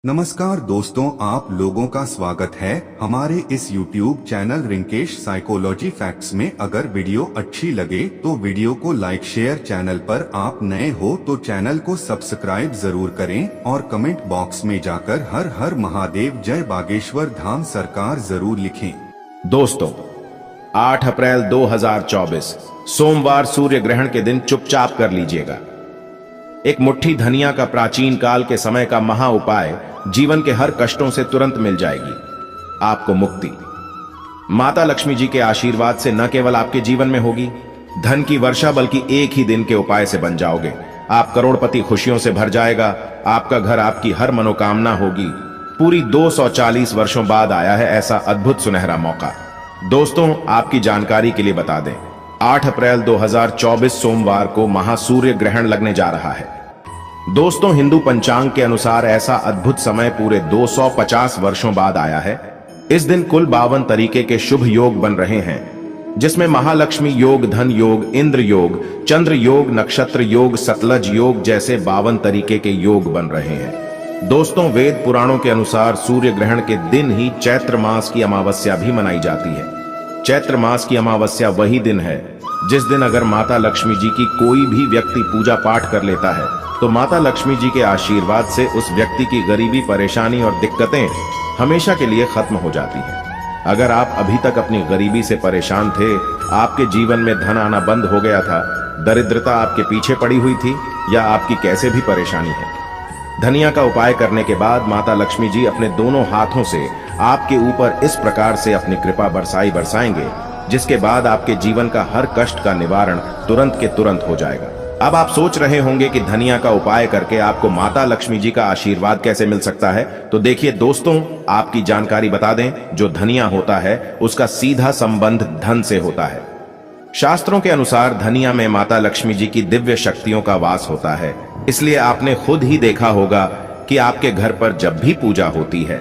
नमस्कार दोस्तों, आप लोगों का स्वागत है हमारे इस YouTube channel Rinkesh psychology facts में। अगर वीडियो अच्छी लगे तो वीडियो को लाइक शेयर, चैनल पर आप नए हो तो चैनल को सब्सक्राइब जरूर करें और कमेंट बॉक्स में जाकर हर हर महादेव जय बागेश्वर धाम सरकार जरूर लिखें। दोस्तों, 8 अप्रैल 2024 सोमवार सूर्य ग्रहण के दिन चुपचाप कर लीजिएगा। एक मुट्ठी धनिया का प्राचीन काल के समय का महा उपाय जीवन के हर कष्टों से तुरंत मिल जाएगी आपको मुक्ति। माता लक्ष्मी जी के आशीर्वाद से न केवल आपके जीवन में होगी धन की वर्षा, बल्कि एक ही दिन के उपाय से बन जाओगे आप करोड़पति। खुशियों से भर जाएगा आपका घर, आपकी हर मनोकामना होगी। पूरी 240 वर्षों बाद आया है ऐसा अद्भुत सुनहरा मौका। दोस्तों, आपकी जानकारी के लिए बता दें, 8 अप्रैल 2024 सोमवार को महासूर्य ग्रहण लगने जा रहा है। दोस्तों, हिंदू पंचांग के अनुसार ऐसा अद्भुत समय पूरे 250 वर्षों बाद आया है। इस दिन कुल 52 तरीके के शुभ योग बन रहे हैं, जिसमें महालक्ष्मी योग, धन योग, इंद्र योग, चंद्र योग, नक्षत्र योग, सतलज योग जैसे 52 तरीके के योग बन रहे हैं। दोस्तों, वेद पुराणों के अनुसार सूर्य ग्रहण के दिन ही चैत्र मास की अमावस्या भी मनाई जाती है। चैत्र मास की अमावस्या वही दिन है जिस दिन अगर माता लक्ष्मी जी की कोई भी व्यक्ति पूजा पाठ कर लेता है तो माता लक्ष्मी जी के आशीर्वाद से उस व्यक्ति की गरीबी, परेशानी और दिक्कतें हमेशा के लिए खत्म हो जाती हैं। अगर आप अभी तक अपनी गरीबी से परेशान थे, आपके जीवन में धन आना बंद हो गया था, दरिद्रता आपके पीछे पड़ी हुई थी, या आपकी कैसे भी परेशानी है, धनिया का उपाय करने के बाद माता लक्ष्मी जी अपने दोनों हाथों से आपके ऊपर इस प्रकार से अपनी कृपा बरसाएंगे, जिसके बाद आपके जीवन का हर कष्ट का निवारण तुरंत के तुरंत हो जाएगा। अब आप सोच रहे होंगे कि धनिया का उपाय करके आपको माता लक्ष्मी जी का आशीर्वाद कैसे मिल सकता है। तो देखिए दोस्तों, आपकी जानकारी बता दें, जो धनिया होता है उसका सीधा संबंध धन से होता है। शास्त्रों के अनुसार धनिया में माता लक्ष्मी जी की दिव्य शक्तियों का वास होता है। इसलिए आपने खुद ही देखा होगा कि आपके घर पर जब भी पूजा होती है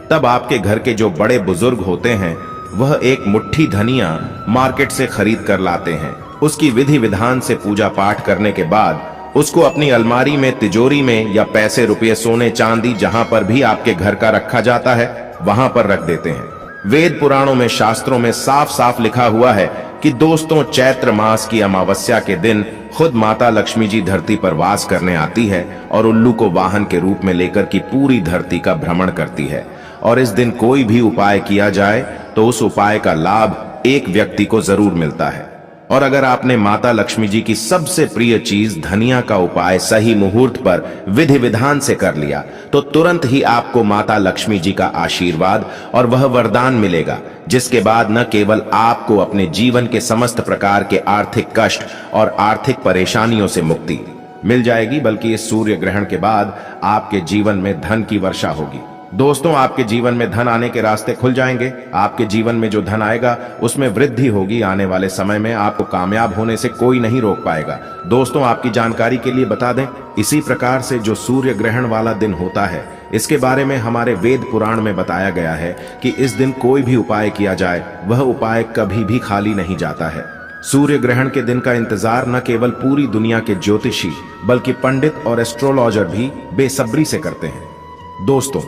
तब आपके घर के जो बड़े बुजुर्ग होते हैं वह एक मुट्ठी धनिया मार्केट से खरीद कर लाते हैं। उसकी विधि विधान से पूजा पाठ करने के बाद उसको अपनी अलमारी में, तिजोरी में या पैसे, रुपये, सोने, चांदी जहां पर भी आपके घर का रखा जाता है वहां पर रख देते हैं। वेद पुराणों में, शास्त्रों में साफ साफ लिखा हुआ है कि दोस्तों, चैत्र मास की अमावस्या के दिन खुद माता लक्ष्मी जी धरती पर वास करने आती है और उल्लू को वाहन के रूप में लेकर की पूरी धरती का भ्रमण करती है। और इस दिन कोई भी उपाय किया जाए तो उस उपाय का लाभ एक व्यक्ति को जरूर मिलता है। और अगर आपने माता लक्ष्मी जी की सबसे प्रिय चीज धनिया का उपाय सही मुहूर्त पर विधि विधान से कर लिया तो तुरंत ही आपको माता लक्ष्मी जी का आशीर्वाद और वह वरदान मिलेगा, जिसके बाद न केवल आपको अपने जीवन के समस्त प्रकार के आर्थिक कष्ट और आर्थिक परेशानियों से मुक्ति मिल जाएगी, बल्कि इस सूर्य ग्रहण के बाद आपके जीवन में धन की वर्षा होगी। दोस्तों, आपके जीवन में धन आने के रास्ते खुल जाएंगे। आपके जीवन में जो धन आएगा उसमें वृद्धि होगी। आने वाले समय में आपको कामयाब होने से कोई नहीं रोक पाएगा। दोस्तों, आपकी जानकारी के लिए बता दें, इसी प्रकार से जो सूर्य ग्रहण वाला दिन होता है, इसके बारे में हमारे वेद पुराण में बताया गया है कि इस दिन कोई भी उपाय किया जाए वह उपाय कभी भी खाली नहीं जाता है। सूर्य ग्रहण के दिन का इंतजार न केवल पूरी दुनिया के ज्योतिषी बल्कि पंडित और एस्ट्रोलॉजर भी बेसब्री से करते हैं। दोस्तों,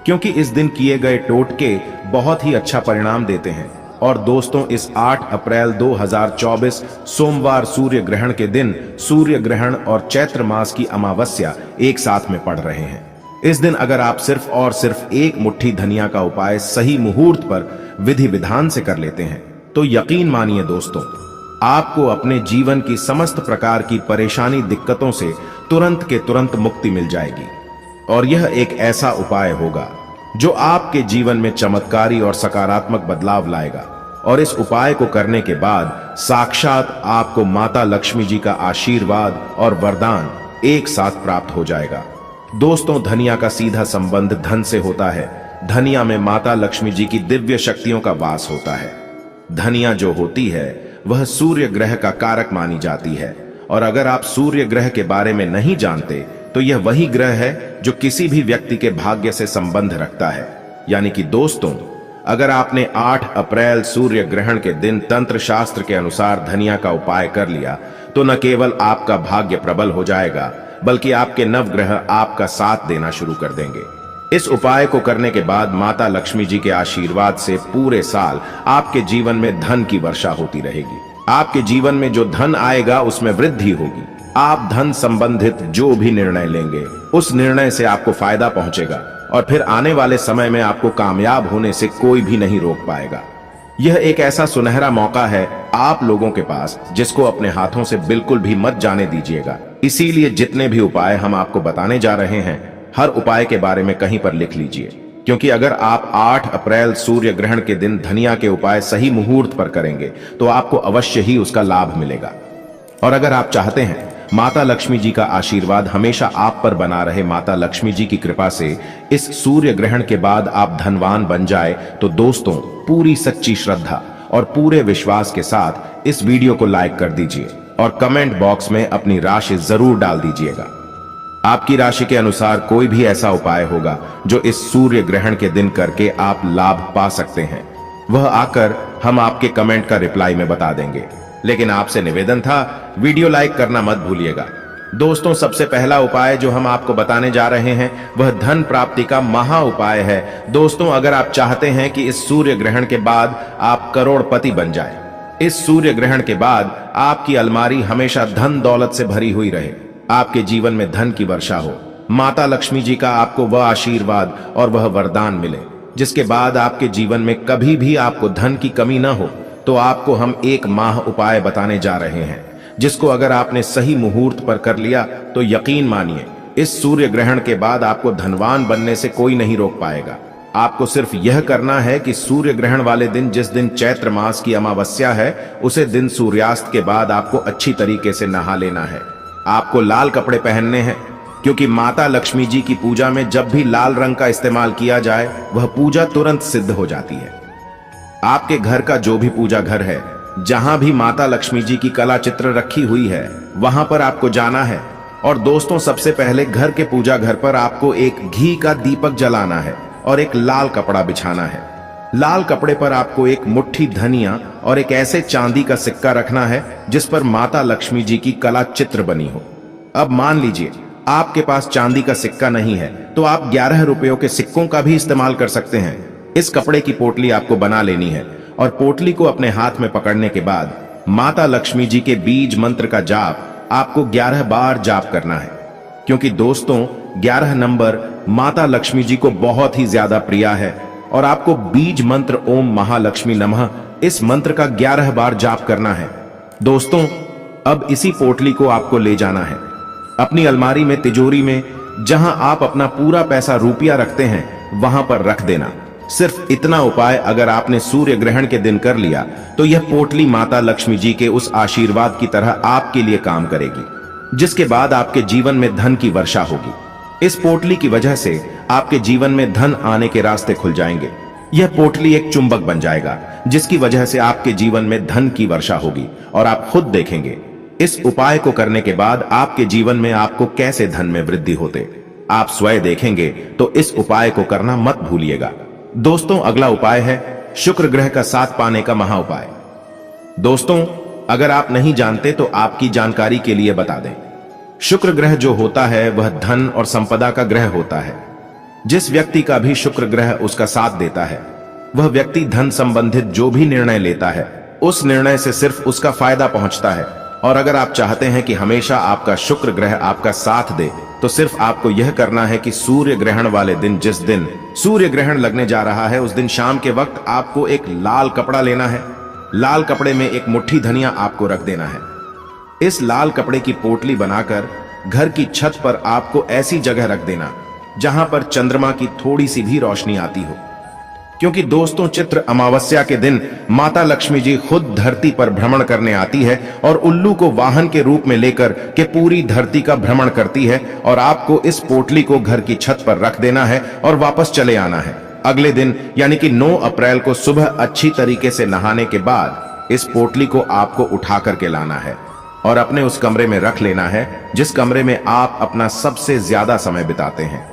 क्योंकि इस दिन किए गए टोटके बहुत ही अच्छा परिणाम देते हैं। और दोस्तों, इस 8 अप्रैल 2024 सोमवार सूर्य ग्रहण के दिन सूर्य ग्रहण और चैत्र मास की अमावस्या एक साथ में पड़ रहे हैं। इस दिन अगर आप सिर्फ और सिर्फ एक मुट्ठी धनिया का उपाय सही मुहूर्त पर विधि विधान से कर लेते हैं तो यकीन मानिए दोस्तों, आपको अपने जीवन की समस्त प्रकार की परेशानी, दिक्कतों से तुरंत के तुरंत मुक्ति मिल जाएगी। और यह एक ऐसा उपाय होगा जो आपके जीवन में चमत्कारी और सकारात्मक बदलाव लाएगा। और इस उपाय को करने के बाद साक्षात आपको माता लक्ष्मी जी का आशीर्वाद और वरदान एक साथ प्राप्त हो जाएगा। दोस्तों, धनिया का सीधा संबंध धन से होता है। धनिया में माता लक्ष्मी जी की दिव्य शक्तियों का वास होता है। धनिया जो होती है वह सूर्य ग्रह का कारक मानी जाती है। और अगर आप सूर्य ग्रह के बारे में नहीं जानते तो यह वही ग्रह है जो किसी भी व्यक्ति के भाग्य से संबंध रखता है। यानी कि दोस्तों, अगर आपने 8 अप्रैल सूर्य ग्रहण के दिन तंत्र शास्त्र के अनुसार धनिया का उपाय कर लिया तो न केवल आपका भाग्य प्रबल हो जाएगा बल्कि आपके नवग्रह आपका साथ देना शुरू कर देंगे। इस उपाय को करने के बाद माता लक्ष्मी जी के आशीर्वाद से पूरे साल आपके जीवन में धन की वर्षा होती रहेगी। आपके जीवन में जो धन आएगा उसमें वृद्धि होगी। आप धन संबंधित जो भी निर्णय लेंगे उस निर्णय से आपको फायदा पहुंचेगा और फिर आने वाले समय में आपको कामयाब होने से कोई भी नहीं रोक पाएगा। यह एक ऐसा सुनहरा मौका है आप लोगों के पास जिसको अपने हाथों से बिल्कुल भी मत जाने दीजिएगा। इसीलिए जितने भी उपाय हम आपको बताने जा रहे हैं, हर उपाय के बारे में कहीं पर लिख लीजिए, क्योंकि अगर आप 8 अप्रैल सूर्य ग्रहण के दिन धनिया के उपाय सही मुहूर्त पर करेंगे तो आपको अवश्य ही उसका लाभ मिलेगा। और अगर आप चाहते हैं माता लक्ष्मी जी का आशीर्वाद हमेशा आप पर बना रहे, माता लक्ष्मी जी की कृपा से इस सूर्य ग्रहण के बाद आप धनवान बन जाए, तो दोस्तों पूरी सच्ची श्रद्धा और पूरे विश्वास के साथ इस वीडियो को लाइक कर दीजिए और कमेंट बॉक्स में अपनी राशि जरूर डाल दीजिएगा। आपकी राशि के अनुसार कोई भी ऐसा उपाय होगा जो इस सूर्य ग्रहण के दिन करके आप लाभ पा सकते हैं, वह आकर हम आपके कमेंट का रिप्लाई में बता देंगे। लेकिन आपसे निवेदन था, वीडियो लाइक करना मत भूलिएगा। दोस्तों सबसे पहला उपाय जो हम आपको बताने जा रहे हैं वह धन प्राप्ति का महा उपाय है। दोस्तों अगर आप चाहते हैं कि इस सूर्य ग्रहण के बाद आप करोड़पति बन जाए, इस सूर्य ग्रहण के बाद आपकी अलमारी हमेशा धन दौलत से भरी हुई रहे, आपके जीवन में धन की वर्षा हो, माता लक्ष्मी जी का आपको वह आशीर्वाद और वह वरदान मिले जिसके बाद आपके जीवन में कभी भी आपको धन की कमी न हो, तो आपको हम एक माह उपाय बताने जा रहे हैं जिसको अगर आपने सही मुहूर्त पर कर लिया तो यकीन मानिए इस सूर्य ग्रहण के बाद आपको धनवान बनने से कोई नहीं रोक पाएगा। आपको सिर्फ यह करना है कि सूर्य ग्रहण वाले दिन, जिस दिन चैत्र मास की अमावस्या है, उसे दिन सूर्यास्त के बाद आपको अच्छी तरीके से नहा लेना है। आपको लाल कपड़े पहनने हैं, क्योंकि माता लक्ष्मी जी की पूजा में जब भी लाल रंग का इस्तेमाल किया जाए वह पूजा तुरंत सिद्ध हो जाती है। आपके घर का जो भी पूजा घर है, जहां भी माता लक्ष्मी जी की कला चित्र रखी हुई है, वहां पर आपको जाना है। और दोस्तों सबसे पहले घर के पूजा घर पर आपको एक घी का दीपक जलाना है और एक लाल कपड़ा बिछाना है। लाल कपड़े पर आपको एक मुट्ठी धनिया और एक ऐसे चांदी का सिक्का रखना है जिस पर माता लक्ष्मी जी की कला चित्र बनी हो। अब मान लीजिए आपके पास चांदी का सिक्का नहीं है तो आप 11 रुपयों के सिक्कों का भी इस्तेमाल कर सकते हैं। इस कपड़े की पोटली आपको बना लेनी है और पोटली को अपने हाथ में पकड़ने के बाद माता लक्ष्मी जी के बीज मंत्र का जाप आपको 11 बार जाप करना है, क्योंकि दोस्तों 11 नंबर माता लक्ष्मी जी को बहुत ही ज्यादा प्रिय है। और आपको बीज मंत्र ओम महालक्ष्मी नमः इस मंत्र का 11 बार जाप करना है। दोस्तों अब इसी पोटली को आपको ले जाना है अपनी अलमारी में, तिजोरी में, जहां आप अपना पूरा पैसा रुपया रखते हैं वहां पर रख देना। सिर्फ इतना उपाय अगर आपने सूर्य ग्रहण के दिन कर लिया तो यह पोटली माता लक्ष्मी जी के उस आशीर्वाद की तरह आपके लिए काम करेगी, जिसके बाद आपके जीवन में धन की वर्षा होगी। इस पोटली की वजह से आपके जीवन में धन आने के रास्ते खुल जाएंगे। यह पोटली एक चुंबक बन जाएगा जिसकी वजह से आपके जीवन में धन की वर्षा होगी और आप खुद देखेंगे इस उपाय को करने के बाद आपके जीवन में आपको कैसे धन में वृद्धि होते आप स्वयं देखेंगे। तो इस उपाय को करना मत भूलिएगा। दोस्तों अगला उपाय है शुक्र ग्रह का साथ पाने का महा उपाय। दोस्तों अगर आप नहीं जानते तो आपकी जानकारी के लिए बता दें, शुक्र ग्रह जो होता है वह धन और संपदा का ग्रह होता है। जिस व्यक्ति का भी शुक्र ग्रह उसका साथ देता है वह व्यक्ति धन संबंधित जो भी निर्णय लेता है उस निर्णय से सिर्फ उसका फायदा पहुंचता है। और अगर आप चाहते हैं कि हमेशा आपका शुक्र ग्रह आपका साथ दे तो सिर्फ आपको यह करना है कि सूर्य ग्रहण वाले दिन, जिस दिन सूर्य ग्रहण लगने जा रहा है, उस दिन शाम के वक्त आपको एक लाल कपड़ा लेना है। लाल कपड़े में एक मुट्ठी धनिया आपको रख देना है। इस लाल कपड़े की पोटली बनाकर घर की छत पर आपको ऐसी जगह रख देना जहां पर चंद्रमा की थोड़ी सी भी रोशनी आती हो, क्योंकि दोस्तों चित्र अमावस्या के दिन माता लक्ष्मी जी खुद धरती पर भ्रमण करने आती है और उल्लू को वाहन के रूप में लेकर के पूरी धरती का भ्रमण करती है। और आपको इस पोटली को घर की छत पर रख देना है और वापस चले आना है। अगले दिन यानी कि 9 अप्रैल को सुबह अच्छी तरीके से नहाने के बाद इस पोटली को आपको उठा करके लाना है और अपने उस कमरे में रख लेना है जिस कमरे में आप अपना सबसे ज्यादा समय बिताते हैं।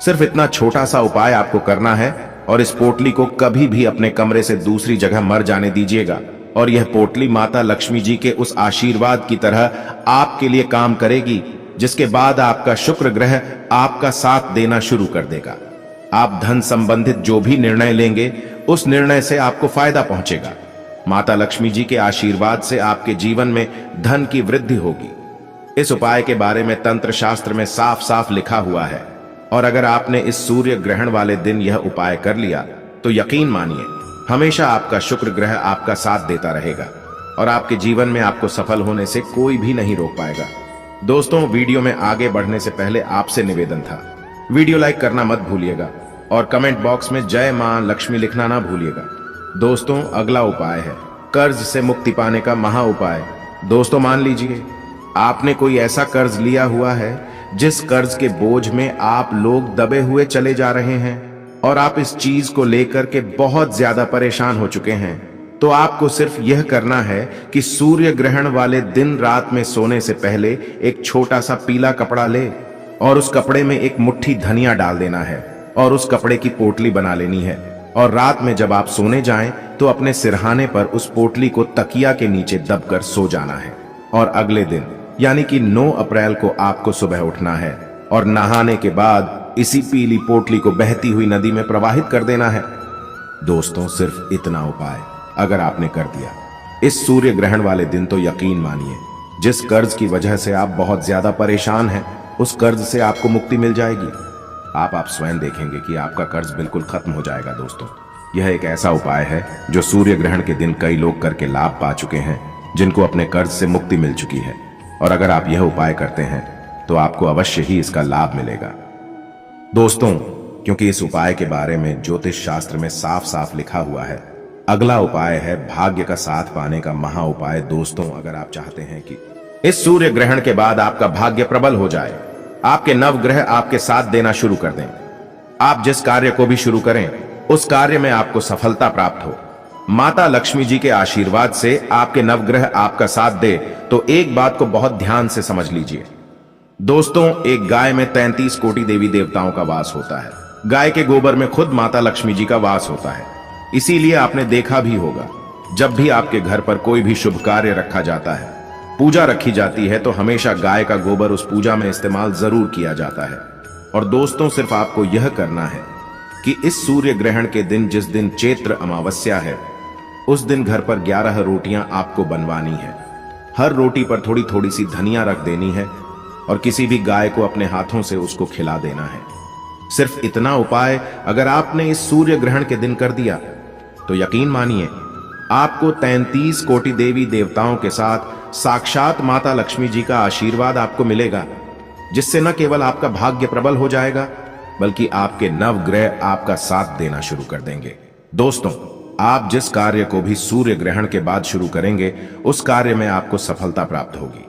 सिर्फ इतना छोटा सा उपाय आपको करना है और इस पोटली को कभी भी अपने कमरे से दूसरी जगह मर जाने दीजिएगा। और यह पोटली माता लक्ष्मी जी के उस आशीर्वाद की तरह आपके लिए काम करेगी, जिसके बाद आपका शुक्र ग्रह आपका साथ देना शुरू कर देगा। आप धन संबंधित जो भी निर्णय लेंगे उस निर्णय से आपको फायदा पहुंचेगा। माता लक्ष्मी जी के आशीर्वाद से आपके जीवन में धन की वृद्धि होगी। इस उपाय के बारे में तंत्र शास्त्र में साफ साफ लिखा हुआ है, और अगर आपने इस सूर्य ग्रहण वाले दिन यह उपाय कर लिया तो यकीन मानिए हमेशा आपका शुक्र ग्रह आपका साथ देता रहेगा और आपके जीवन में आपको सफल होने से कोई भी नहीं रोक पाएगा। दोस्तों, वीडियो में आगे बढ़ने से पहले आपसे निवेदन था, वीडियो लाइक करना मत भूलिएगा और कमेंट बॉक्स में जय मां लक्ष्मी लिखना ना भूलिएगा। दोस्तों, अगला उपाय है कर्ज से मुक्ति पाने का महा उपाय। दोस्तों, मान लीजिए आपने कोई ऐसा कर्ज लिया हुआ है जिस कर्ज के बोझ में आप लोग दबे हुए चले जा रहे हैं और आप इस चीज को लेकर के बहुत ज्यादा परेशान हो चुके हैं। तो आपको सिर्फ यह करना है कि सूर्य ग्रहण वाले दिन रात में सोने से पहले एक छोटा सा पीला कपड़ा ले और उस कपड़े में एक मुट्ठी धनिया डाल देना है और उस कपड़े की पोटली बना लेनी है, और रात में जब आप सोने जाएं तो अपने सिरहाने पर उस पोटली को तकिया के नीचे दबकर सो जाना है। और अगले दिन यानी कि 9 अप्रैल को आपको सुबह उठना है और नहाने के बाद इसी पीली पोटली को बहती हुई नदी में प्रवाहित कर देना है। दोस्तों, सिर्फ इतना उपाय अगर आपने कर दिया इस सूर्य ग्रहण वाले दिन तो यकीन मानिए जिस कर्ज की वजह से आप बहुत ज्यादा परेशान हैं उस कर्ज से आपको मुक्ति मिल जाएगी। आप स्वयं देखेंगे कि आपका कर्ज बिल्कुल खत्म हो जाएगा। दोस्तों, यह एक ऐसा उपाय है जो सूर्य ग्रहण के दिन कई लोग करके लाभ पा चुके हैं, जिनको अपने कर्ज से मुक्ति मिल चुकी है, और अगर आप यह उपाय करते हैं तो आपको अवश्य ही इसका लाभ मिलेगा। दोस्तों, क्योंकि इस उपाय के बारे में ज्योतिष शास्त्र में साफ साफ लिखा हुआ है, अगला उपाय है भाग्य का साथ पाने का महा उपाय। दोस्तों, अगर आप चाहते हैं कि इस सूर्य ग्रहण के बाद आपका भाग्य प्रबल हो जाए, आपके नवग्रह आपके साथ देना शुरू कर दें, आप जिस कार्य को भी शुरू करें उस कार्य में आपको सफलता प्राप्त हो, माता लक्ष्मी जी के आशीर्वाद से आपके नवग्रह आपका साथ दे, तो एक बात को बहुत ध्यान से समझ लीजिए। दोस्तों, एक गाय में 33 कोटि देवी देवताओं का वास होता है। गाय के गोबर में खुद माता लक्ष्मी जी का वास होता है। इसीलिए आपने देखा भी होगा, जब भी आपके घर पर कोई भी शुभ कार्य रखा जाता है, पूजा रखी जाती है, तो हमेशा गाय का गोबर उस पूजा में इस्तेमाल जरूर किया जाता है। और दोस्तों, सिर्फ आपको यह करना है कि इस सूर्य ग्रहण के दिन, जिस दिन चैत्र अमावस्या है, उस दिन घर पर 11 रोटियां आपको बनवानी है। हर रोटी पर थोड़ी थोड़ी सी धनिया रख देनी है और किसी भी गाय को अपने हाथों से उसको खिला देना है। सिर्फ इतना उपाय अगर आपने इस सूर्य ग्रहण के दिन कर दिया तो यकीन मानिए आपको 33 कोटि देवी देवताओं के साथ साक्षात माता लक्ष्मी जी का आशीर्वाद आपको मिलेगा, जिससे न केवल आपका भाग्य प्रबल हो जाएगा बल्कि आपके नवग्रह आपका साथ देना शुरू कर देंगे। दोस्तों, आप जिस कार्य को भी सूर्य ग्रहण के बाद शुरू करेंगे उस कार्य में आपको सफलता प्राप्त होगी।